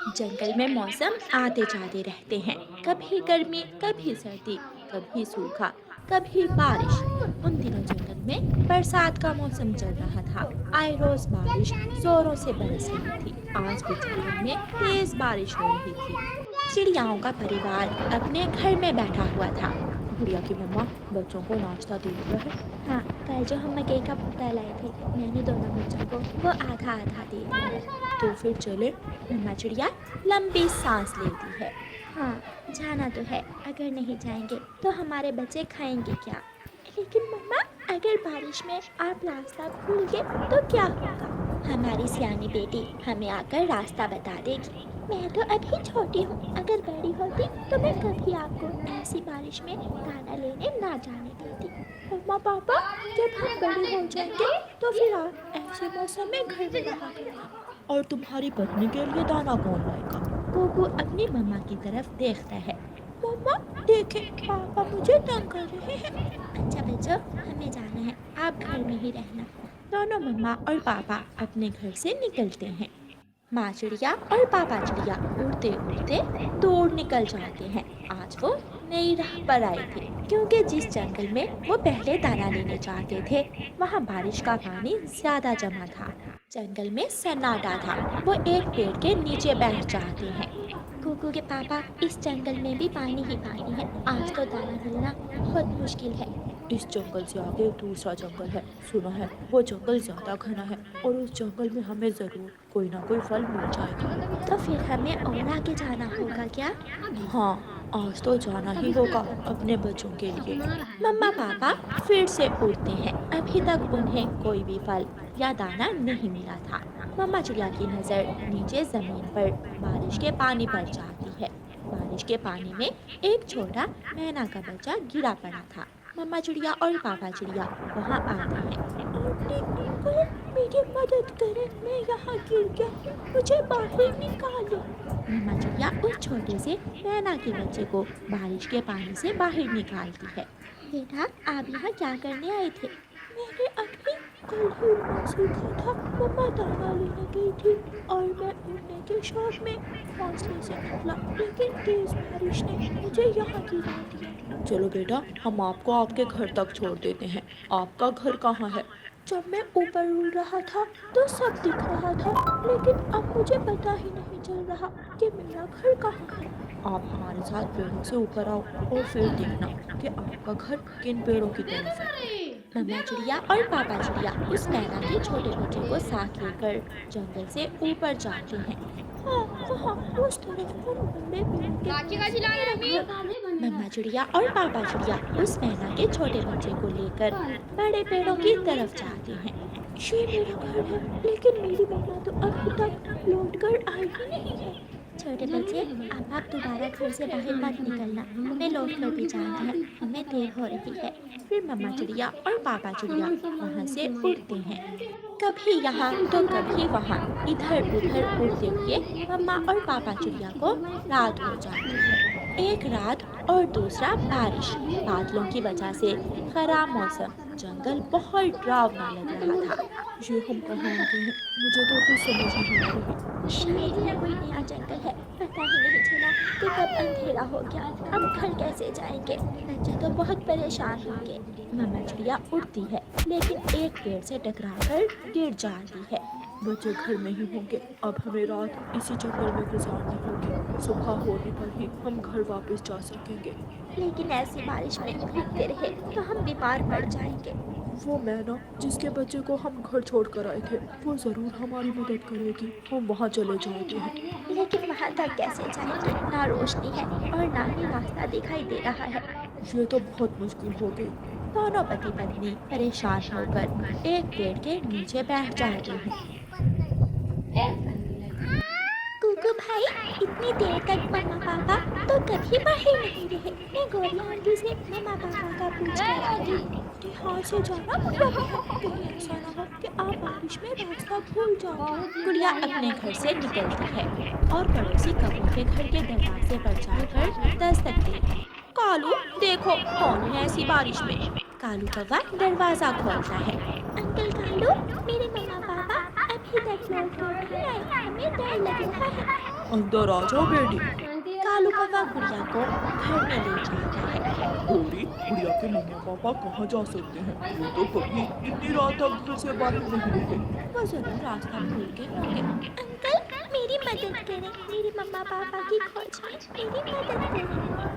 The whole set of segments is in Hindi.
जंगल में मौसम आते जाते रहते हैं। कभी गर्मी, कभी सर्दी, कभी सूखा, कभी बारिश। उन दिनों जंगल में बरसात का मौसम चल रहा था। आए रोज बारिश जोरों से बरस रही थी। आज भी जंगल में तेज बारिश हो रही थी। चिड़ियाओं का परिवार अपने घर में बैठा हुआ था। गुड़िया की मम्मा बच्चों को नाश्ता दे दिया है। हाँ, कल जो हम मकई का भुट्टा लाए थे, मैंने दोनों बच्चों को वो आधा आधा दे दिया है। तो फिर चले। मम्मा चिड़िया लंबी सांस लेती है। हाँ, जाना तो है। अगर नहीं जाएंगे तो हमारे बच्चे खाएंगे क्या? लेकिन मम्मा, अगर बारिश में आप रास्ता भूल गए तो क्या होगा? हमारी सियानी बेटी हमें आकर रास्ता बता देगी। मैं तो अभी छोटी हूँ। अगर बड़ी होती तो मैं कभी आपको ऐसी बारिश में दाना लेने ना जाने देती। मम्मा पापा, जब हम बड़े हो जाएंगे तो फिर आप ऐसे मौसम में घर में रहा करना। और तुम्हारी पत्नी के लिए दाना कौन लाएगा? कोको अपनी मम्मा की तरफ देखता है। मम्मा, देखें, पापा मुझे तंग कर रहे हैं। अच्छा बच्चों, हमें जाना है, आप घर में ही रहना। दोनों मम्मा और पापा अपने घर से निकलते हैं। माँ चिड़िया और पापा चिड़िया उड़ते उड़ते दूर निकल जाते हैं। आज वो नई राह पर आए थे, क्योंकि जिस जंगल में वो पहले दाना लेने जाते थे, वहाँ बारिश का पानी ज्यादा जमा था। जंगल में सन्नाटा था। वो एक पेड़ के नीचे बैठ जाते हैं। कुकू के पापा, इस जंगल में भी पानी ही पानी है। आज तो दाना मिलना बहुत मुश्किल है। इस जंगल से आगे दूसरा जंगल है, सुना है वो जंगल ज्यादा घना है और उस जंगल में हमें जरूर कोई ना कोई फल मिल जाएगा। तो फिर हमें और आगे जाना होगा क्या? हाँ, आज तो जाना ही होगा अपने बच्चों के लिए। मम्मा पापा फिर से उड़ते हैं। अभी तक उन्हें कोई भी फल या दाना नहीं मिला था। मम्मा चिड़िया की नजर नीचे जमीन पर बारिश के पानी पर जाती है। बारिश के पानी में एक छोटा मैना का बच्चा गिरा पड़ा था। मम्मा चिड़िया और पापा चिड़िया वहाँ आते हैं। आंटी अंकल, मेरी मदद करें, मैं यहाँ गिर गया हूँ, मुझे बाहर निकालो। मम्मा चिड़िया उस छोटे से मैना के बच्चे को बारिश के पानी से बाहर निकालती है। बेटा, आप यहाँ क्या करने आए थे? मैंने अभी कल ही उड़ना सीखा था। मम्मा दाना लेने गई थी और मैं उड़ने के शौक में हौसले से निकला, लेकिन तेज बारिश ने मुझे यहाँ गिरा दिया। चलो बेटा, हम आपको आपके घर तक छोड़ देते हैं। आपका घर कहाँ है? जब मैं ऊपर उड़ रहा था तो सब दिख रहा था, लेकिन अब मुझे पता ही नहीं चल रहा कि मेरा घर कहाँ है। आप हमारे साथ पेड़ों से ऊपर आओ और फिर देखना कि आपका घर किन पेड़ों की तरफ है। मम्मा चिड़िया और पापा चिड़िया उस मैना के छोटे बच्चे को साथ लेकर जंगल से ऊपर जाते हैं। हाँ, वहाँ उस तरफ उन बड़े पेड़ों के पास मेरा घर है। मम्मा चिड़िया और पापा चिड़िया उस मैना के छोटे बच्चे को लेकर बड़े पेड़ों की तरफ जाते हैं। ये मेरा घर है, लेकिन मेरी मम्मा तो अभी तक लौट कर आई ही नहीं है। छोटे बच्चे, अब आप दोबारा घर से बाहर मत निकलना, हमें लौट कर भी जाना है, हमें देर हो रही है। फिर मम्मा चिड़िया और पापा चिड़िया वहाँ से उड़ते हैं। कभी यहाँ तो कभी वहाँ, इधर उधर उड़ते हुए मम्मा और पापा चिड़िया को रात हो जाती है। एक रात और दूसरा बारिश। बादलों की वजह से खराब मौसम, जंगल बहुत डरावना लग रहा था। ये हम कहाँ आ गए हैं? मुझे तो कुछ समझ नहीं आ रही। शायद यह कोई नया जंगल है। पता ही नहीं चला कि कब अंधेरा हो गया। अब घर कैसे जाएंगे? बच्चे तो बहुत परेशान होंगे। मम्मा चिड़िया उड़ती है, लेकिन एक पेड़ से टकराकर गिर जाती है। बच्चे घर में ही होंगे। अब हमें रात इसी जंगल में गुजारनी होगी। सुबह होने पर ही हम घर वापस जा सकेंगे। लेकिन ऐसी बारिश में भीगते रहे तो हम बीमार पड़ जाएंगे। वो मैना जिसके बच्चे को हम घर छोड़ कर आए थे, वो जरूर हमारी मदद करेगी। हम वहाँ चले जाते हैं। लेकिन वहाँ तक कैसे जाएंगे? ना रोशनी है और ना ही रास्ता दिखाई दे रहा है। ये तो बहुत मुश्किल हो गई। दोनों पति पत्नी परेशान होकर एक पेड़ के नीचे बैठ जाते हैं। कुकू भाई, इतनी देर तक मम्मा पापा तो कभी बाहर नहीं रहे। मैं गोरिया आंटी से मम्मा पापा का पूछ कर आई थी। ध्यान से जाना गुड़िया बहन, कहीं ऐसा ना हो कि आप बारिश में रास्ता भूल जाओ। गुड़िया अपने घर से निकलती है और पड़ोसी कबूल के घर के दरवाजे पर जाकर दस्तक देती। कालू, देखो कौन है ऐसी बारिश में। कालू कौवा दरवाजा खोलता है। अंकल कालू, मेरे मम्मा पापा अभी तक लौट कर नहीं आए, हमें डर लग रहा है। अंदर आ जाओ बेटी। कालू कौवा गुड़िया को घर में ले जाता है। गौरी, गुड़िया के मम्मा पापा कहाँ जा सकते हैं? वो तो कभी इतनी रात तक घर से बाहर नहीं रहे। वो जरूर रास्ता भूल गए होंगे। अंकल, मेरी मदद करें, मेरे मम्मा पापा की खोज में मेरी मदद करें।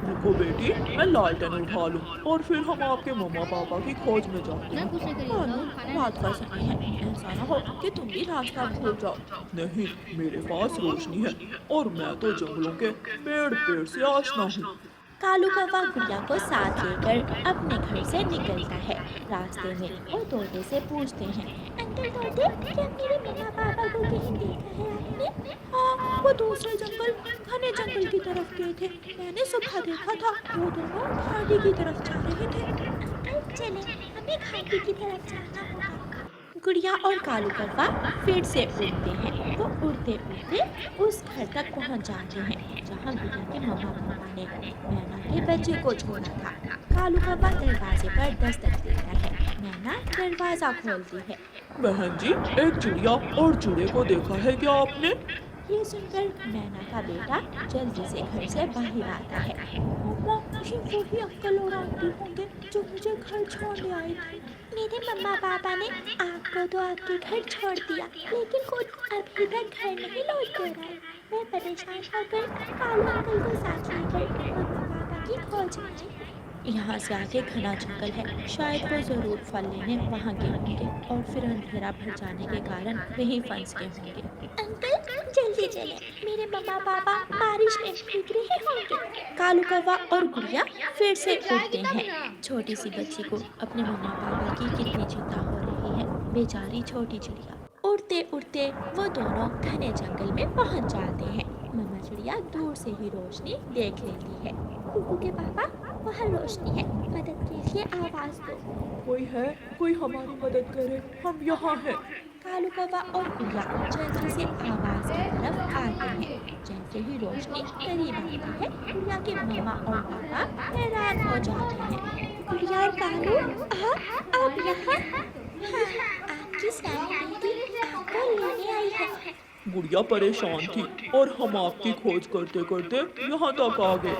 रुको बेटी, मैं लालटेन उठा लूं और फिर हम आपके मम्मा पापा की खोज में जाते हैं। कालू, रात का समय है, ऐसा ना हो कि तुम भी रास्ता भूल जाओ। नहीं, मेरे पास रोशनी है और मैं तो जंगलों के पेड़ पेड़ से आशना हूँ। कालू कौवा गुड़िया को साथ लेकर अपने घर से निकलता है। रास्ते में वो तोते से पूछते हैं, अंकल तोते, क्या मेरे मम्मा पापा को कहीं देखा है आपने? हाँ, वो दूसरे जंगल, घने जंगल की तरफ गए थे। मैंने सुबह देखा था, वो दोनों घाटी की तरफ जा रहे थे। अंकल चले, हमें घाटी की तरफ जाना होगा। गुड़िया और कालू कौवा फिर से उड़ते हैं। वो उड़ते उड़ते उस घर तक पहुंच जाते हैं जहां गुड़िया के मम्मा पापा ने मैना के बच्चे को छोड़ा था। कालू कौवा दरवाजे पर दस्तक देता है। मैना दरवाजा खोलती है। बहन जी, एक चिड़िया और चिड़े को देखा है क्या आपने? ये सुनकर मैना का बेटा जल्दी से घर से बाहर आता है। मम्मा, ये वही अंकल और आंटी होंगे जो मुझे घर छोड़ने आए थे। मेरे मम्मा पापा ने आपको तो आपके घर छोड़ दिया, लेकिन खुद अभी तक घर नहीं लौट कर आए। मैं परेशान होकर कालू अंकल को साथ लेकर मम्मा पापा की खोज में आई। यहाँ से आगे घना जंगल है, शायद वो जरूर फल लेने वहाँ गए होंगे और फिर अंधेरा भर जाने के कारण वहीं फंस गए होंगे। अंकल जल्दी चले, मेरे मम्मा पापा बारिश में भीग रहे होंगे। कालू कौवा और गुड़िया फिर से उड़ते हैं। छोटी सी बच्ची को अपने मम्मा पापा की कितनी चिंता हो रही है, बेचारी छोटी चिड़िया। उड़ते उड़ते वो दोनों घने जंगल में पहुंच जाते हैं। मम्मा चिड़िया दूर से ही रोशनी देख लेती है। कुकू के पापा, वहाँ रोशनी है, मदद के लिए आवाज दो। कोई है? कोई हमारी मदद करे, हम यहाँ हैं। कालू कौवा और गुड़िया जल्दी से आवाज की तरफ आते हैं। जैसे ही रोशनी करीब आती है, गुड़िया के मम्मा और पापा हैरान हो जाते हैं। गुड़िया और कालू, आप यहाँ? हाँ, आपकी सारी बेटी आपको लेने आई है। गुड़िया परेशान थी और हम आपकी खोज करते करते यहाँ तक आ गए।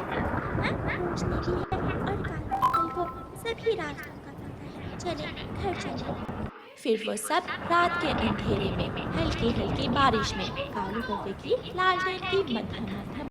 हाँ, रोशनी भी है और कालू अंकल को सभी रास्तों का पता है। चले, घर चले। फिर वो सब रात के अंधेरे में हल्की हल्की बारिश में कालू कौवे की लालटेन की मध्यम मध्यम